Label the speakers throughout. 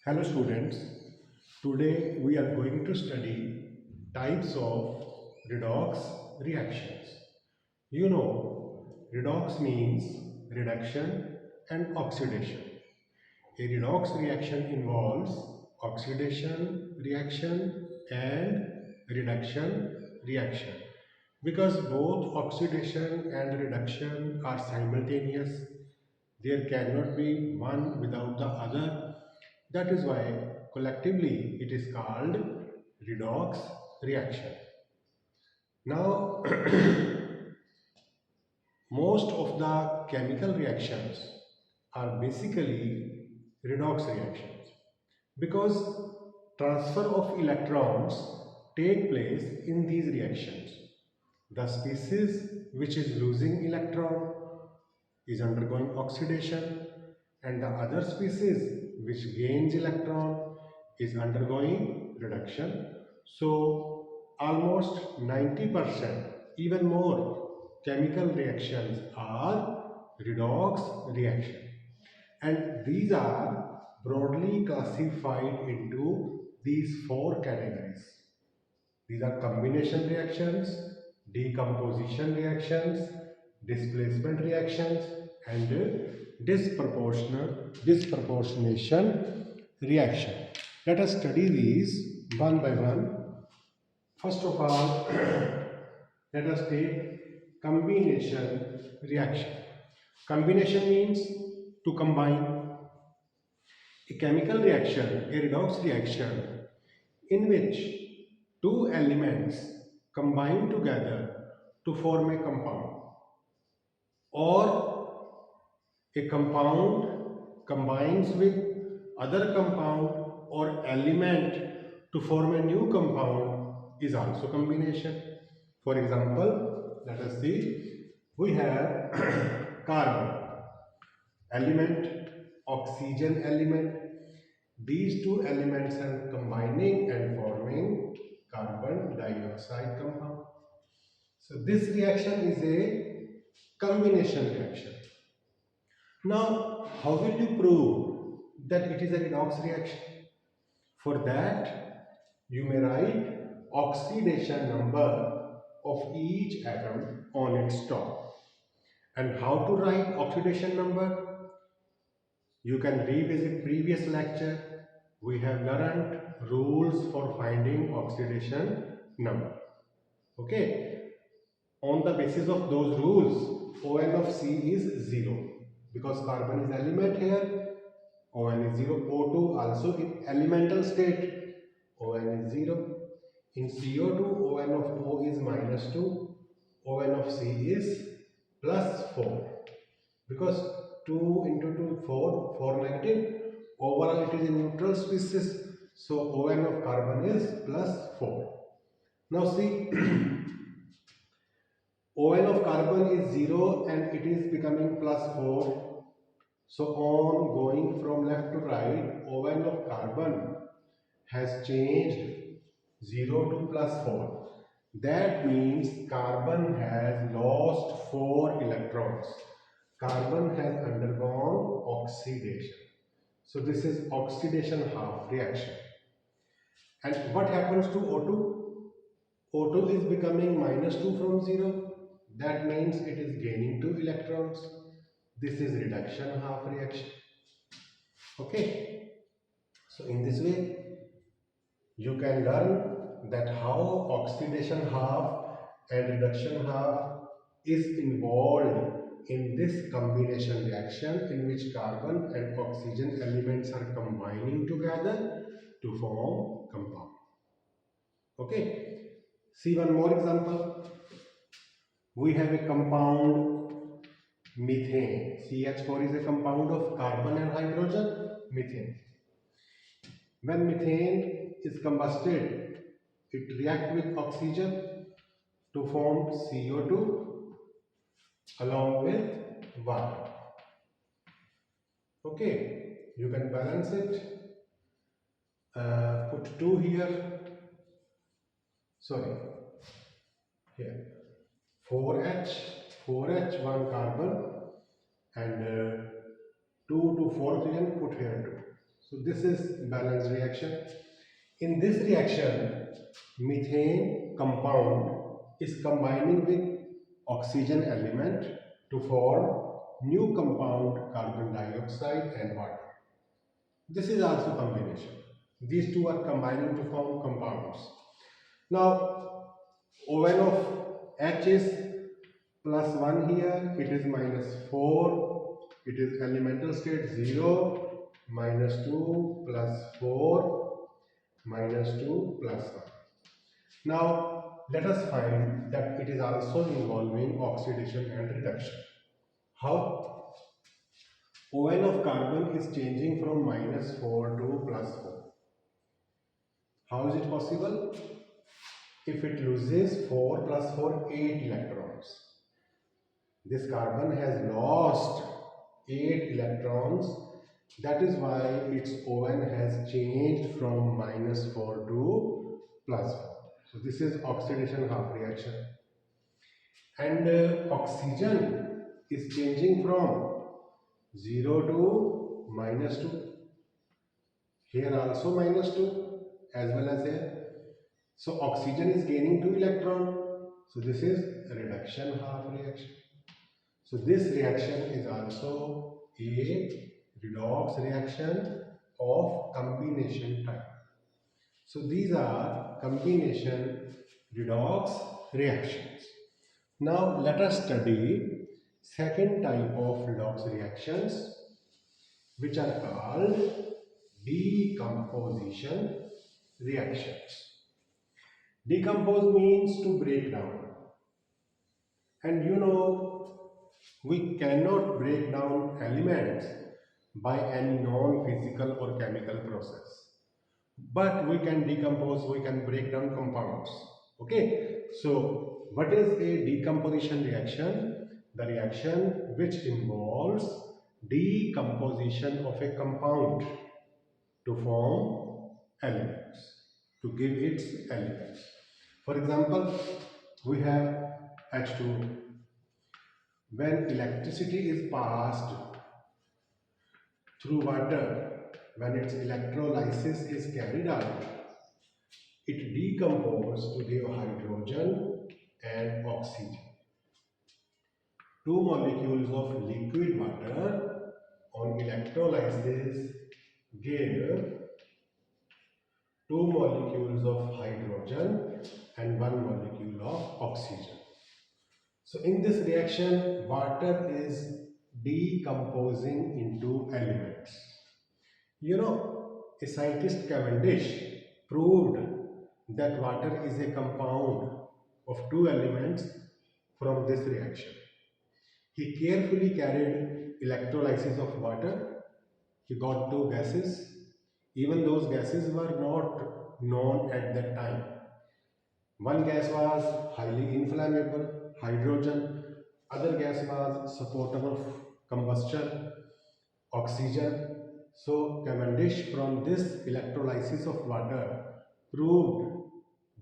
Speaker 1: Hello students, today we are going to study types of redox reactions. You know, redox means reduction and oxidation. A redox reaction involves oxidation reaction and reduction reaction. Because both oxidation and reduction are simultaneous, there cannot be one without the other. That is why collectively it is called redox reaction. Now, most of the chemical reactions are basically redox reactions because transfer of electrons take place in these reactions. The species which is losing electron is undergoing oxidation, and the other species which gains electron is undergoing reduction. So almost 90%, even more, chemical reactions are redox reaction, and these are broadly classified into these four categories. These are combination reactions, decomposition reactions, displacement reactions, and disproportionation reaction. Let us study these one by one. First of all, let us take combination reaction. Combination means to combine. A chemical reaction, a redox reaction, in which two elements combine together to form a compound, or a compound combines with other compound or element to form a new compound, is also combination. For example, let us see, we have carbon element, oxygen element. These two elements are combining and forming carbon dioxide compound. So this reaction is a combination reaction. Now, how will you prove that it is a redox reaction? For that, you may write oxidation number of each atom on its top. And how to write oxidation number? You can revisit previous lecture. We have learned rules for finding oxidation number. Okay. On the basis of those rules, On of C is 0 because carbon is element here. On is 0. O2 also in elemental state. On is 0. In CO2, On of O is -2. On of C is +4 because 2 into 2 4 negative. Overall it is a neutral species, so On of carbon is +4. Now see, On of carbon is 0 and it is becoming +4. So on going from left to right, On of carbon has changed 0 to +4. That means carbon has lost 4 electrons. Carbon has undergone oxidation. So this is oxidation half reaction. And what happens to O2? O2 is becoming -2 from 0. That means it is gaining 2 electrons. This is reduction half reaction. Okay. So in this way, you can learn that how oxidation half and reduction half is involved in this combination reaction in which carbon and oxygen elements are combining together to form compound. Okay. See one more example. We have a compound methane. CH4 is a compound of carbon and hydrogen, methane. When methane is combusted, it reacts with oxygen to form CO2 along with water. Okay, you can balance it. Put 2 here. Sorry, here. 4H, 1 carbon, and 2 to 4 oxygen, put here 2. So this is balanced reaction. In this reaction, methane compound is combining with oxygen element to form new compound carbon dioxide and water. This is also combination. These two are combining to form compounds. Now, ON of H is plus 1 here, it is minus 4, it is elemental state 0, minus 2 plus 4, minus 2 plus 1. Now, let us find that it is also involving oxidation and reduction. How? ON of carbon is changing from minus 4 to plus 4. How is it possible? If it loses 4 plus 4, 8 electrons. This carbon has lost 8 electrons. That is why its ON has changed from minus 4 to plus 4. So this is oxidation half reaction. And oxygen is changing from 0 to minus 2. Here also minus 2 as well as here. So oxygen is gaining 2 electron. So this is reduction half reaction. So this reaction is also a redox reaction of combination type. So these are combination redox reactions. Now let us study second type of redox reactions, which are called decomposition reactions. Decompose means to break down. And you know, we cannot break down elements by any non-physical or chemical process. But we can decompose, we can break down compounds. Okay, so what is a decomposition reaction? The reaction which involves decomposition of a compound to form elements, to give its elements. For example, we have H2. When electricity is passed through water, when its electrolysis is carried out, it decomposes to give hydrogen and oxygen. Two molecules of liquid water on electrolysis give two molecules of hydrogen and one molecule of oxygen. So in this reaction, water is decomposing into elements. You know, a scientist Cavendish proved that water is a compound of two elements from this reaction. He carefully carried electrolysis of water. He got two gases. Even those gases were not known at that time. One gas was highly inflammable, hydrogen. Other gas was supportable of combustion, oxygen. So Cavendish, from this electrolysis of water, proved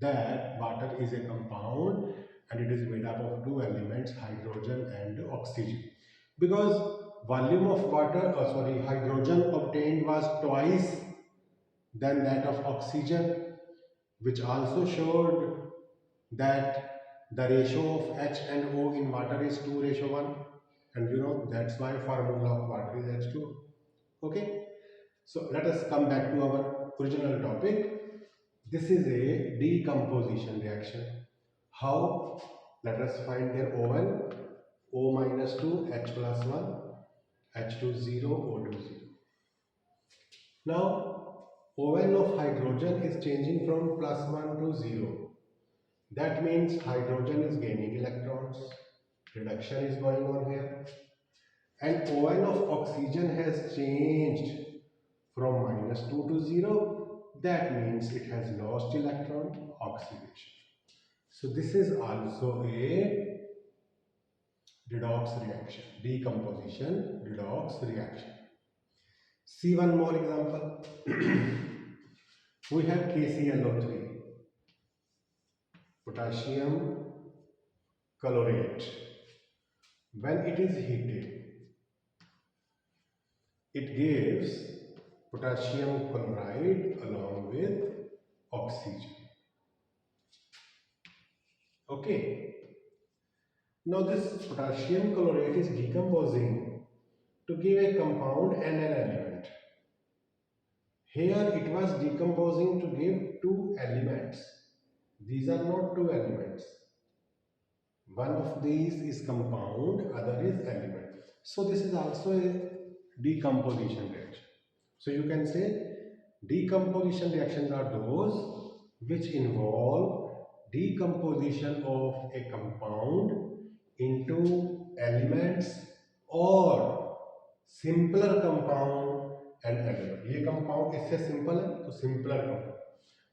Speaker 1: that water is a compound and it is made up of two elements, hydrogen and oxygen. Because volume of hydrogen obtained was twice than that of oxygen, which also showed that the ratio of H and O in water is 2:1, and you know that's why formula of water is H2O. Okay, so let us come back to our original topic. This is a decomposition reaction. How? Let us find their O1, O minus 2, H plus 1, H2 0, O2 0. Now, O1 of hydrogen is changing from plus 1 to 0. That means hydrogen is gaining electrons. Reduction is going on here. And ON of oxygen has changed from minus 2 to 0. That means it has lost electron, oxidation. So this is also a redox reaction, decomposition redox reaction. See one more example. We have KClO3, potassium chlorate. When it is heated, it gives potassium chloride along with oxygen. Okay. Now this potassium chlorate is decomposing to give a compound and an element. Here it was decomposing to give two elements. These are not two elements. One of these is compound, other is element. So this is also a decomposition reaction. So you can say decomposition reactions are those which involve decomposition of a compound into elements or simpler compound and element. ये compound इससे simple है तो simpler compound.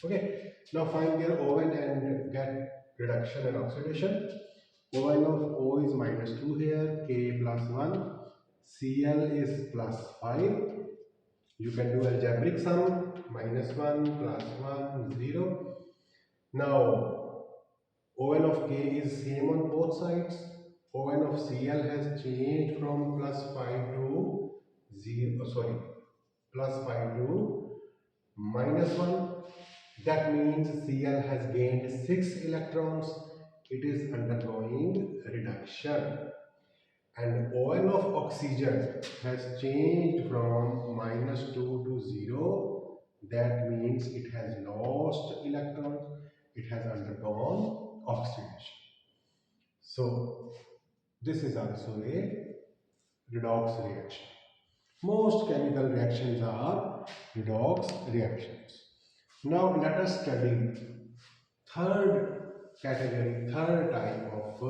Speaker 1: Okay. Now find their ON and get reduction and oxidation. ON of O is -2 here, K plus 1, Cl is plus 5. You can do algebraic sum, -1 plus 1, 0. Now, ON of K is same on both sides. ON of Cl has changed from plus 5 to 0, sorry, plus 5 to -1. That means Cl has gained 6 electrons. It is undergoing reduction. And ON of oxygen has changed from -2 to 0. That means it has lost electrons. It has undergone oxidation. So this is also a redox reaction. Most chemical reactions are redox reactions. Now let us study third category, third type of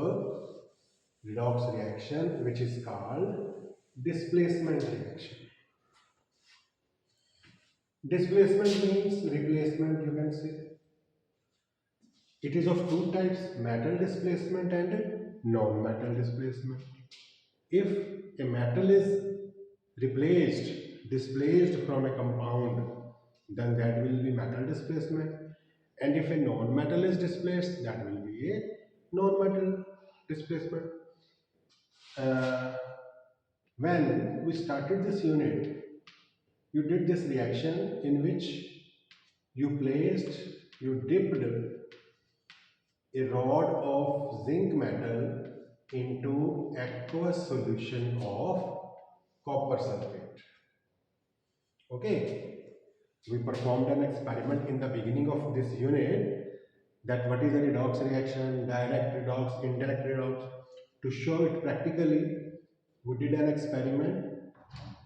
Speaker 1: redox reaction, which is called displacement reaction. Displacement means replacement, you can say. It is of two types, metal displacement and non-metal displacement. If a metal is displaced from a compound, then that will be metal displacement. And if a non-metal is displaced, that will be a non-metal displacement. When we started this unit, you did this reaction in which you dipped a rod of zinc metal into aqueous solution of copper sulfate. Okay, we performed an experiment in the beginning of this unit, that what is a redox reaction, direct redox, indirect redox. To show it practically, we did an experiment.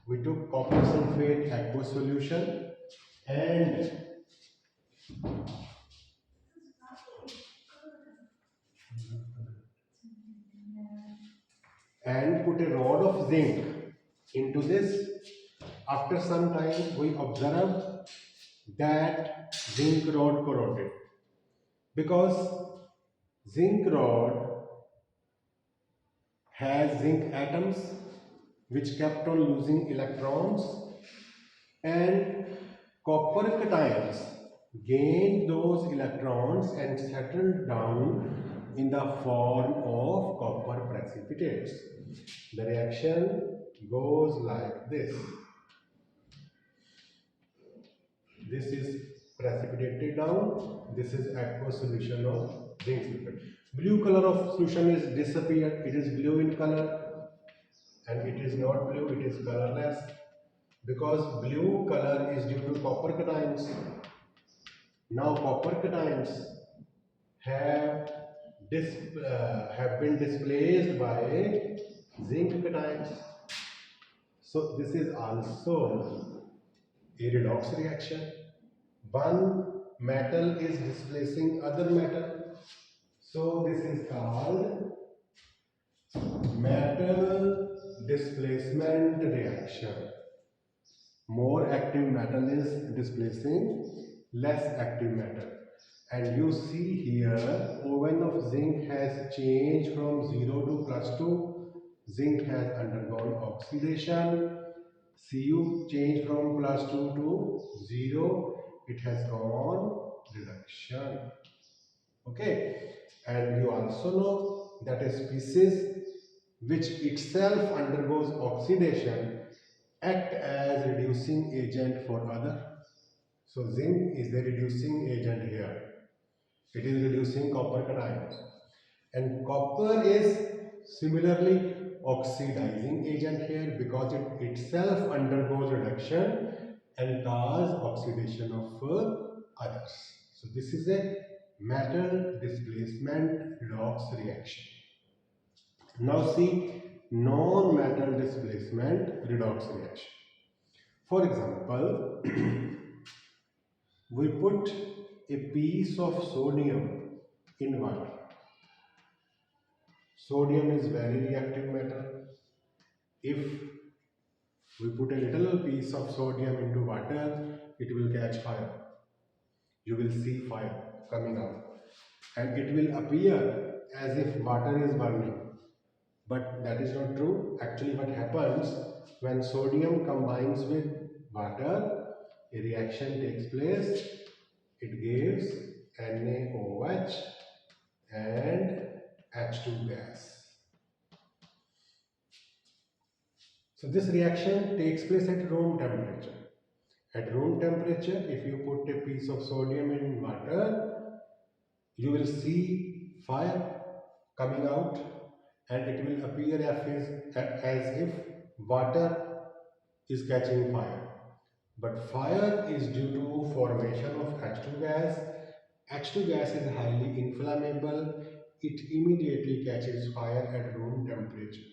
Speaker 1: We took copper sulfate aqueous solution and put a rod of zinc into this. After some time, we observed that zinc rod corroded, because zinc rod has zinc atoms which kept on losing electrons, and copper cations gained those electrons and settled down in the form of copper precipitates. The reaction goes like this. This is precipitated down. This is aqueous solution of zinc sulfate. Blue color of solution is disappeared. It is blue in color, and it is not blue. It is colorless, because blue color is due to copper cations. Now copper cations have been displaced by zinc cations. So this is also a redox reaction. One metal is displacing other metal. So this is called metal displacement reaction. More active metal is displacing less active metal. And you see here, ON of zinc has changed from 0 to +2. Zinc has undergone oxidation. Cu changed from +2 to 0. It has gone reduction. Okay. And you also know that a species which itself undergoes oxidation act as reducing agent for other. So zinc is the reducing agent here. It is reducing copper cations, and copper is similarly oxidizing agent here because it itself undergoes reduction and cause oxidation of others. So this is a metal displacement redox reaction. Now see non-metal displacement redox reaction. For example, we put a piece of sodium in water. Sodium is very reactive metal. If we put a little piece of sodium into water, it will catch fire. You will see fire coming out, and it will appear as if water is burning. But that is not true. Actually, what happens when sodium combines with water, a reaction takes place. It gives NaOH and H2 gas. So this reaction takes place at room temperature. At room temperature, if you put a piece of sodium in water, you will see fire coming out, and it will appear as if water is catching fire. But fire is due to formation of H2 gas. H2 gas is highly inflammable. It immediately catches fire at room temperature.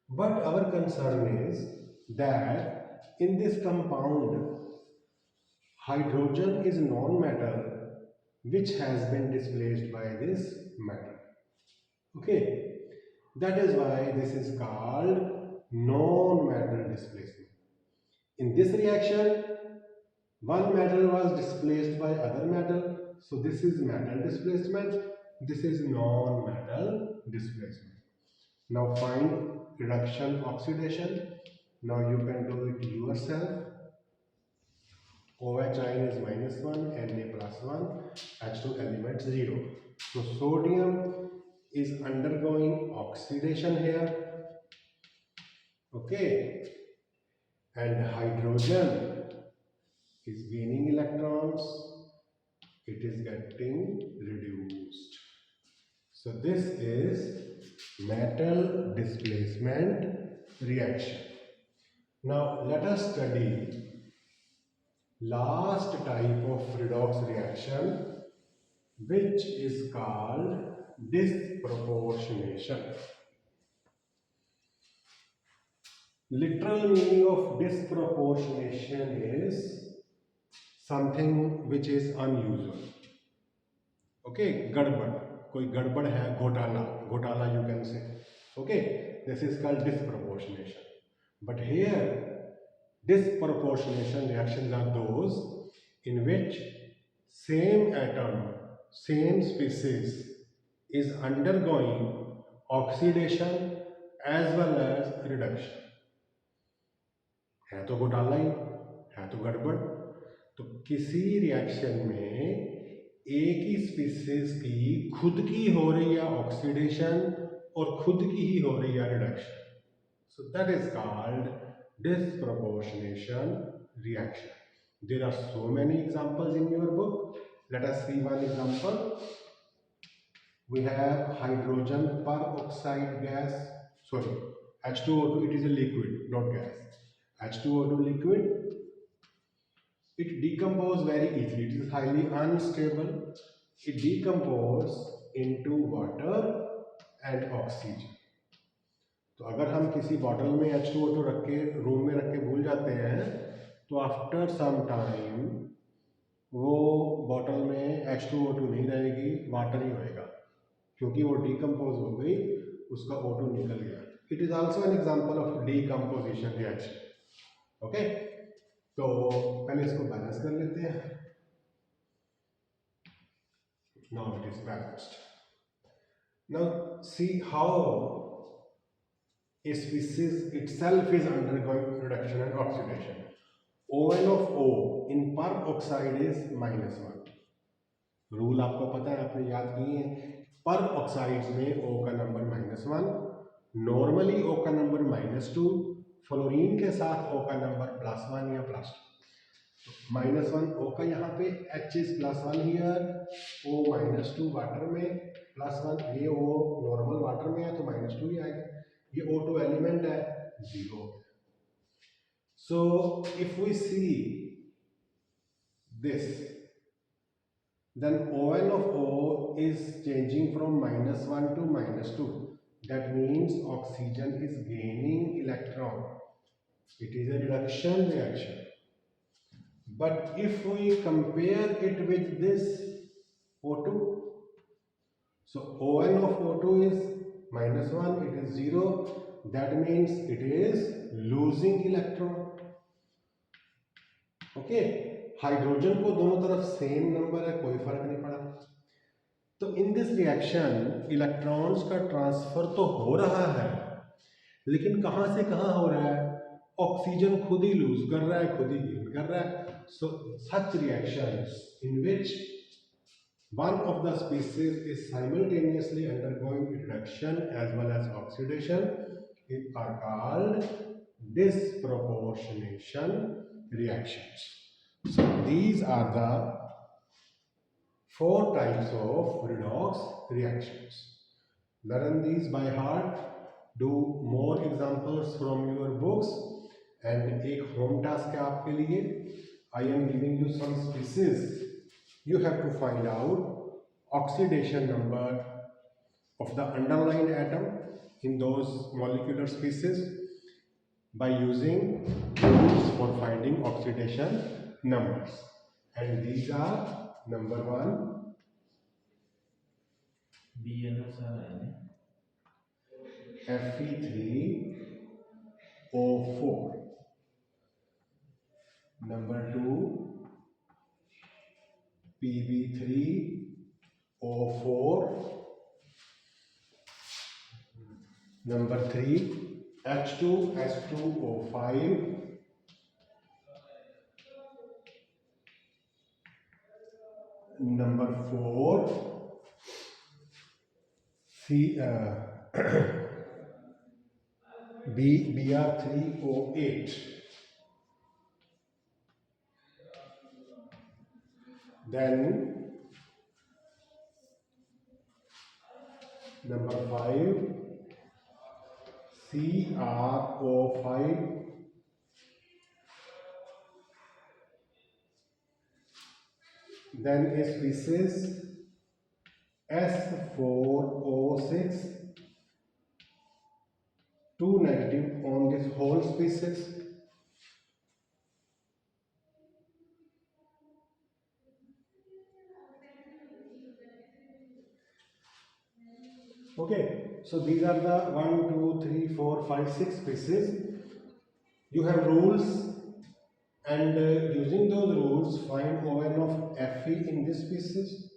Speaker 1: But our concern is that in this compound, hydrogen is non-metal which has been displaced by this metal. Okay, that is why this is called non-metal displacement. In this reaction, one metal was displaced by other metal, so this is metal displacement, this is non-metal displacement. Now find reduction oxidation. Now you can do it yourself. OH ion is -1, Na +1, H2 element 0. So sodium is undergoing oxidation here. Okay, and hydrogen is gaining electrons. It is getting reduced. So this is metal displacement reaction. Now let us study last type of redox reaction, which is called disproportionation. Literal meaning of disproportionation is something which is unusual. Okay, गड़बड़, कोई गड़बड़ है, घोटाला you can say. Okay, this is called disproportionation. But here, disproportionation reactions are those in which same atom, same species is undergoing oxidation as well as reduction. है तो घोटाला ही, है तो गड़बड़. तो किसी रिएक्शन में एक ही स्पीसीज की खुद की हो रही है ऑक्सीडेशन और खुद की ही हो रही है reduction. So that is called disproportionation reaction. There are so many examples in your book. Let us see one example. We have hydrogen peroxide gas. Sorry, H2O2. It is a liquid, not gas. H2O2 liquid. It decomposes very easily. It is highly unstable. It decomposes into water and oxygen. तो अगर हम किसी bottle में H2O2 रख के room में रख के भूल जाते हैं, तो आफ्टर सम टाइम वो बॉटल में H2O2 नहीं रहेगी, वाटर ही होएगा, क्योंकि वो डिकम्पोज हो गई, उसका O2 निकल गया. It is also an example of decomposition reaction. Okay, तो पहले इसको बैलेंस कर लेते हैं. Now it is balanced. Now see how a species itself is undergoing reduction and oxidation. ON of O in peroxide is -1. Rule आपको पता है, आपने याद किए हैं. peroxides में O का नंबर -1, नॉर्मली O का नंबर -2, फ्लोरीन के साथ O का नंबर +1 या +2, -1 O का यहाँ पे H is +1 here, O -2 water में +1, ये O नॉर्मल वाटर में है तो -2 ही आएगा, ये O2 एलिमेंट है 0। So if we see this, then ON of O is changing from -1 to -2. That means oxygen is gaining electron. It is a reduction reaction. But if we compare it with this O2, so ON of O2 is -1, it is 0. That means it is losing electron. Okay, hydrogen को दोनों तरफ same number है, कोई फर्क नहीं पड़ा। तो in this reaction electrons का ट्रांसफर तो हो रहा है, लेकिन कहां से कहां हो रहा है? ऑक्सीजन खुद ही लूज कर रहा है, खुद ही गेन कर रहा है। So such reactions in which one of the species is simultaneously undergoing reduction as well as oxidation are called disproportionation reactions. So these are the 4 types of redox reactions. Learn these by heart. Do more examples from your books. And एक home task है आपके लिए. I am giving you some species. You have to find out oxidation number of the underlying atom in those molecular species by using rules for finding oxidation numbers. And these are number 1 Fe3O4, number 2 Pb3O4, number 3 H2S2O5, number 4 Br3O8, then number 5 CrO5, then a species S4O6, 2 negative on this whole species. Okay, so these are the 1, 2, 3, 4, 5, 6 species. You have rules, and using those rules find ON of Fe in this species,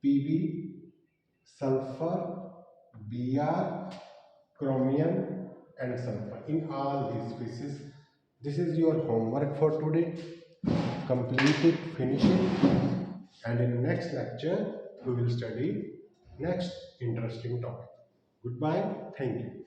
Speaker 1: Pb, sulfur, Br, chromium and sulfur in all these species. This is your homework for today. Complete it, finish it, and in next lecture we will study next interesting topic. Goodbye, thank you.